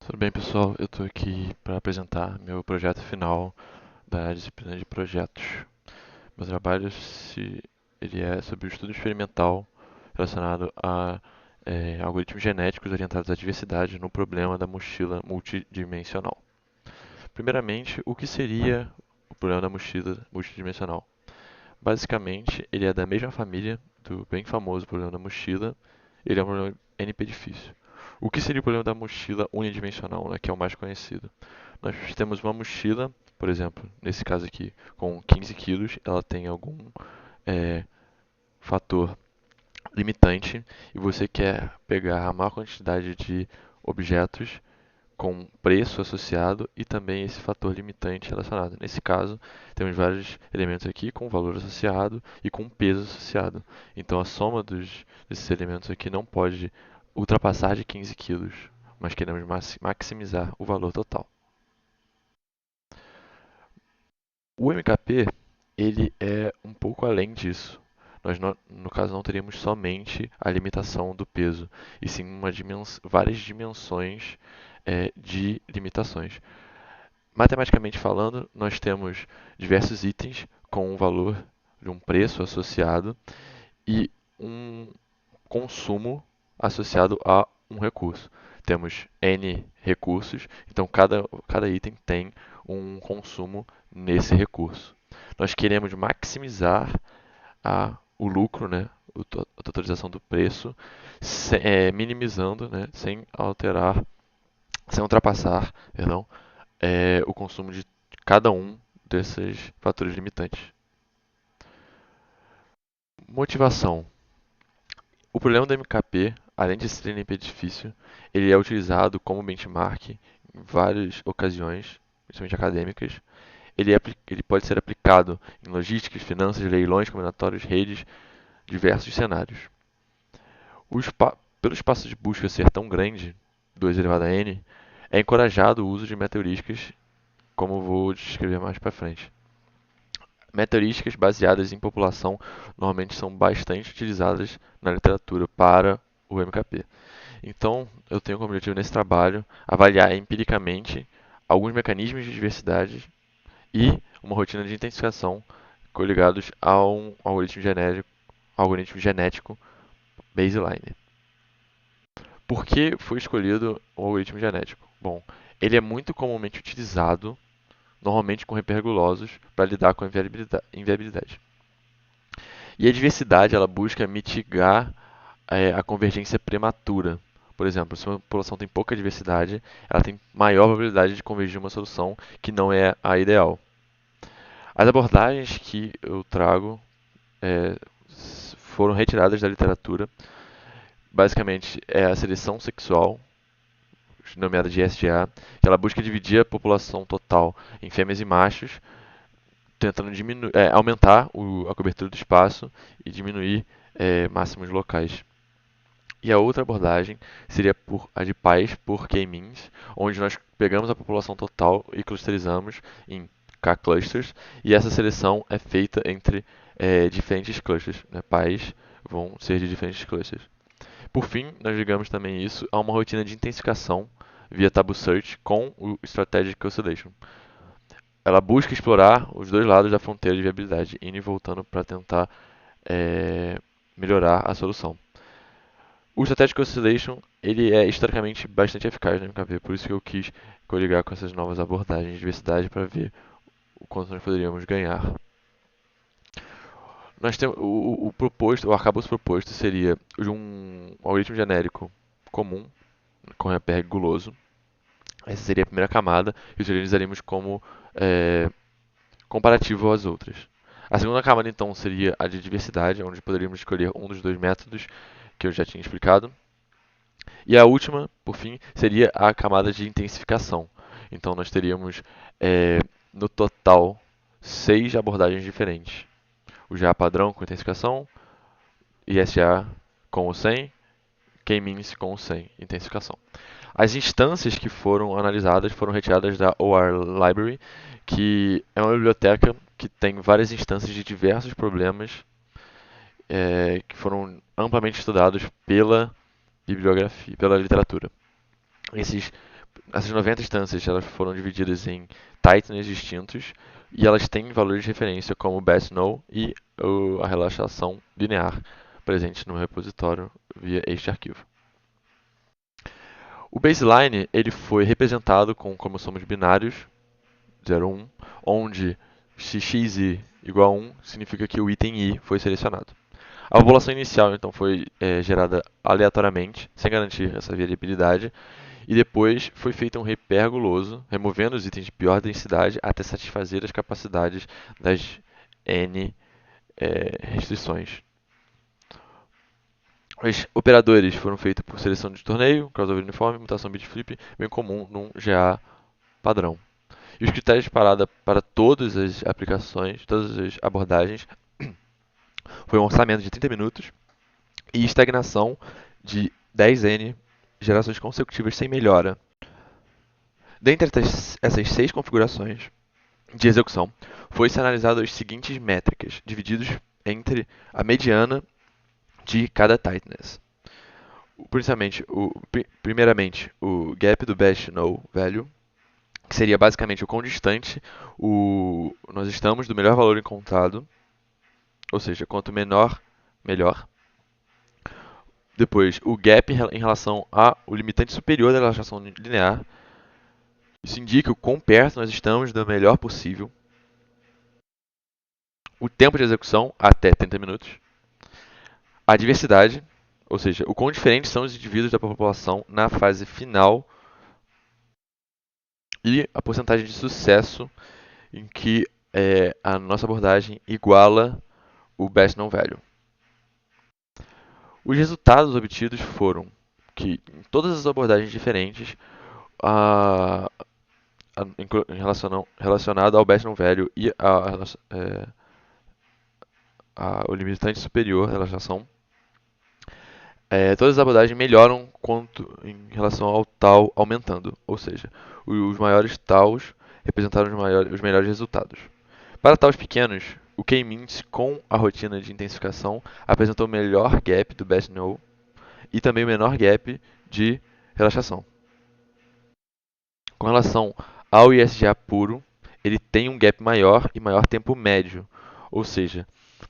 Tudo bem, pessoal? Eu estou aqui para apresentar meu projeto final da disciplina de projetos. Meu trabalho ele é sobre o estudo experimental relacionado a algoritmos genéticos orientados à diversidade no problema da mochila multidimensional. Primeiramente, o que seria o problema da mochila multidimensional? Basicamente, ele é da mesma família do bem famoso problema da mochila. Ele é um problema NP difícil. O que seria o problema da mochila unidimensional, né, que é o mais conhecido? Nós temos uma mochila, por exemplo, nesse caso aqui, com 15 quilos, ela tem algum é, fator limitante e você quer pegar a maior quantidade de objetos com preço associado e também esse fator limitante relacionado. Nesse caso, temos vários elementos aqui com valor associado e com peso associado. Então, a soma desses elementos aqui não pode ultrapassar de 15 quilos, mas queremos maximizar o valor total. O MKP, ele é um pouco além disso. Nós, no caso, não teríamos somente a limitação do peso, e sim várias dimensões de limitações. Matematicamente falando, nós temos diversos itens com um valor de um preço associado e um consumo associado a um recurso. Temos N recursos, então cada item tem um consumo nesse recurso. Nós queremos maximizar o lucro, né, a totalização do preço, minimizando, né, sem ultrapassar, perdão, o consumo de cada um desses fatores limitantes. Motivação. O problema do MKP, além de ser NP difícil, ele é utilizado como benchmark em várias ocasiões, principalmente acadêmicas. Ele pode ser aplicado em logísticas, finanças, leilões, combinatórios, redes, diversos cenários. Pelo espaço de busca ser tão grande, 2 elevado a n, é encorajado o uso de metaheurísticas, como vou descrever mais para frente. Metaheurísticas baseadas em população normalmente são bastante utilizadas na literatura para o MKP. Então, eu tenho como objetivo nesse trabalho avaliar empiricamente alguns mecanismos de diversidade e uma rotina de intensificação coligados a um algoritmo genético baseline. Por que foi escolhido o algoritmo genético? Bom, ele é muito comumente utilizado, normalmente com hipergulosos, para lidar com a inviabilidade. E a diversidade ela busca mitigar a convergência prematura. Por exemplo, se uma população tem pouca diversidade, ela tem maior probabilidade de convergir uma solução que não é a ideal. As abordagens que eu trago é, foram retiradas da literatura. Basicamente, é a seleção sexual, nomeada de SGA, que ela busca dividir a população total em fêmeas e machos, tentando aumentar a cobertura do espaço e diminuir máximos locais. E a outra abordagem seria a de pais por K-means, onde nós pegamos a população total e clusterizamos em K-clusters, e essa seleção é feita entre diferentes clusters. Né? Pais vão ser de diferentes clusters. Por fim, nós ligamos também isso a uma rotina de intensificação via Tabu Search com o Strategic Oscillation. Ela busca explorar os dois lados da fronteira de viabilidade, indo e voltando para tentar melhorar a solução. O Static Oscillation ele é historicamente bastante eficaz no MKV, por isso que eu quis coligar com essas novas abordagens de diversidade para ver o quanto nós poderíamos ganhar. Nós temos o arcabouço proposto seria de um algoritmo genérico comum com RPR guloso. Essa seria a primeira camada e utilizaríamos como comparativo às outras. A segunda camada então seria a de diversidade, onde poderíamos escolher um dos dois métodos que eu já tinha explicado. E a última, por fim, seria a camada de intensificação. Então nós teríamos no total 6 abordagens diferentes. O GA padrão com intensificação, ISA com o 100, K-means com o 100, intensificação. As instâncias que foram analisadas foram retiradas da OR Library, que é uma biblioteca que tem várias instâncias de diversos problemas que foram amplamente estudados pela bibliografia, pela literatura. Esses Essas 90 instâncias elas foram divididas em tightness distintos e elas têm valores de referência como o best no e a relaxação linear presente no repositório via este arquivo. O baseline ele foi representado com cromossomos binários 0, 1, onde se xi igual a 1 significa que o item i foi selecionado. A população inicial então foi gerada aleatoriamente, sem garantir essa variabilidade, e depois foi feito um repair guloso, removendo os itens de pior densidade até satisfazer as capacidades das N restrições. Os operadores foram feitos por seleção de torneio, crossover uniforme, mutação bitflip, bem comum num GA padrão. E os critérios de parada para todas as aplicações, todas as abordagens, foi um orçamento de 30 minutos e estagnação de 10N gerações consecutivas sem melhora. Dentre essas 6 configurações de execução, foi-se analisado as seguintes métricas, divididos entre a mediana de cada tightness. Primeiramente, o gap do best no value, que seria basicamente o quão distante nós estamos do melhor valor encontrado, ou seja, quanto menor, melhor. Depois, o gap em relação ao limitante superior da relaxação linear. Isso indica o quão perto nós estamos do melhor possível. O tempo de execução, até 30 minutos. A diversidade, ou seja, o quão diferentes são os indivíduos da população na fase final. E a porcentagem de sucesso em que a nossa abordagem iguala o best known value. Os resultados obtidos foram que em todas as abordagens diferentes, relacionado ao best known value e o limitante superior da relaxação, todas as abordagens melhoram em relação ao tau aumentando, ou seja, os maiores taus representaram os melhores resultados. Para taus pequenos, o K-means com a rotina de intensificação apresentou o melhor gap do best no e também o menor gap de relaxação. Com relação ao ISGA puro, ele tem um gap maior e maior tempo médio, ou seja,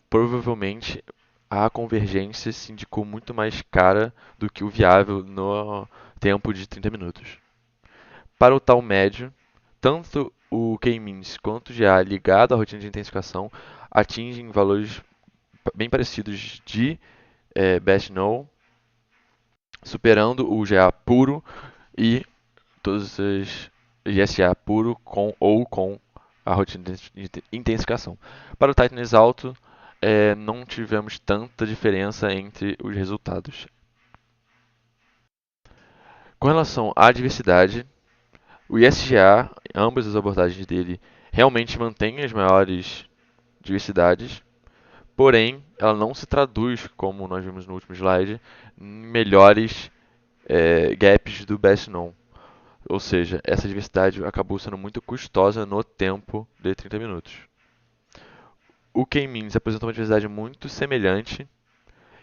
provavelmente a convergência se indicou muito mais cara do que o viável no tempo de 30 minutos. Para o tal médio, tanto o K-means quanto o GA ligado à rotina de intensificação atingem valores bem parecidos de best no, superando o GA puro e todos os ISA puro com a rotina de intensificação. Para o tightness alto, não tivemos tanta diferença entre os resultados. Com relação à diversidade, o ISGA, ambas as abordagens dele, realmente mantém as maiores diversidades, porém, ela não se traduz, como nós vimos no último slide, em melhores gaps do best known. Ou seja, essa diversidade acabou sendo muito custosa no tempo de 30 minutos. O K-means apresentou uma diversidade muito semelhante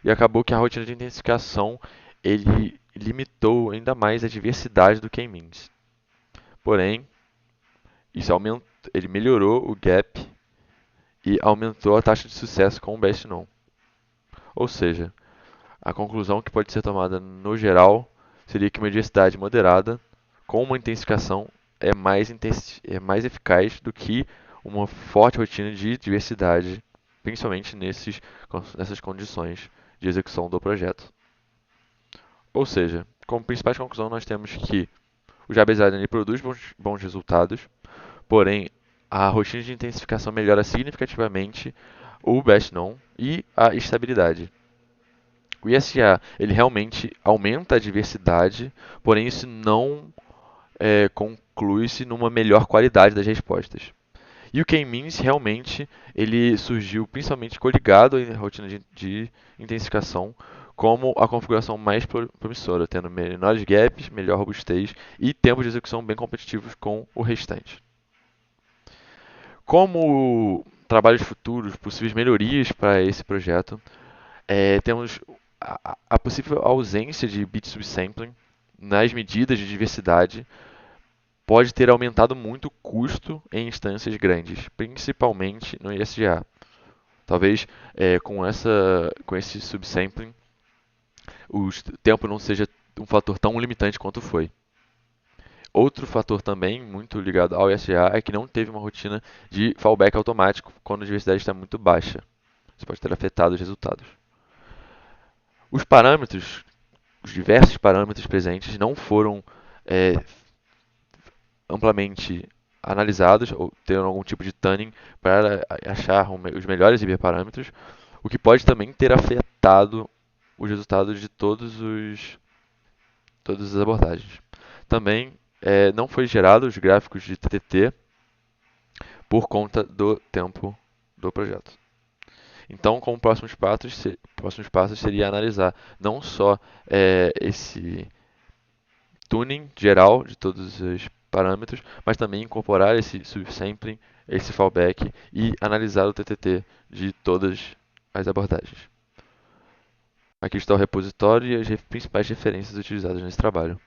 e acabou que a rotina de intensificação ele limitou ainda mais a diversidade do K-means. Porém, ele melhorou o gap e aumentou a taxa de sucesso com o best known. Ou seja, a conclusão que pode ser tomada no geral seria que uma diversidade moderada com uma intensificação é mais eficaz do que uma forte rotina de diversidade, principalmente nessas condições de execução do projeto. Ou seja, como principais conclusão nós temos que o Java produz bons resultados, porém a rotina de intensificação melhora significativamente o best known e a estabilidade. O ISA ele realmente aumenta a diversidade, porém isso não conclui-se numa melhor qualidade das respostas. E o K-means realmente ele surgiu principalmente coligado à rotina de intensificação como a configuração mais promissora, tendo menores gaps, melhor robustez e tempos de execução bem competitivos com o restante. Como trabalhos futuros, possíveis melhorias para esse projeto, temos a possível ausência de bit subsampling nas medidas de diversidade pode ter aumentado muito o custo em instâncias grandes, principalmente no ISGA. Talvez com esse subsampling o tempo não seja um fator tão limitante quanto foi. Outro fator também muito ligado ao ISGA é que não teve uma rotina de fallback automático quando a diversidade está muito baixa. Isso pode ter afetado os resultados. Os parâmetros, os diversos parâmetros presentes não foram é, amplamente analisados ou ter algum tipo de tuning para achar os melhores hiperparâmetros, o que pode também ter afetado os resultados de todas as abordagens. Também não foi gerado os gráficos de TTT por conta do tempo do projeto. Então, como próximos passos seria analisar não só esse tuning geral de todos os parâmetros, mas também incorporar esse subsampling, esse fallback e analisar o TTT de todas as abordagens. Aqui está o repositório e as principais referências utilizadas nesse trabalho.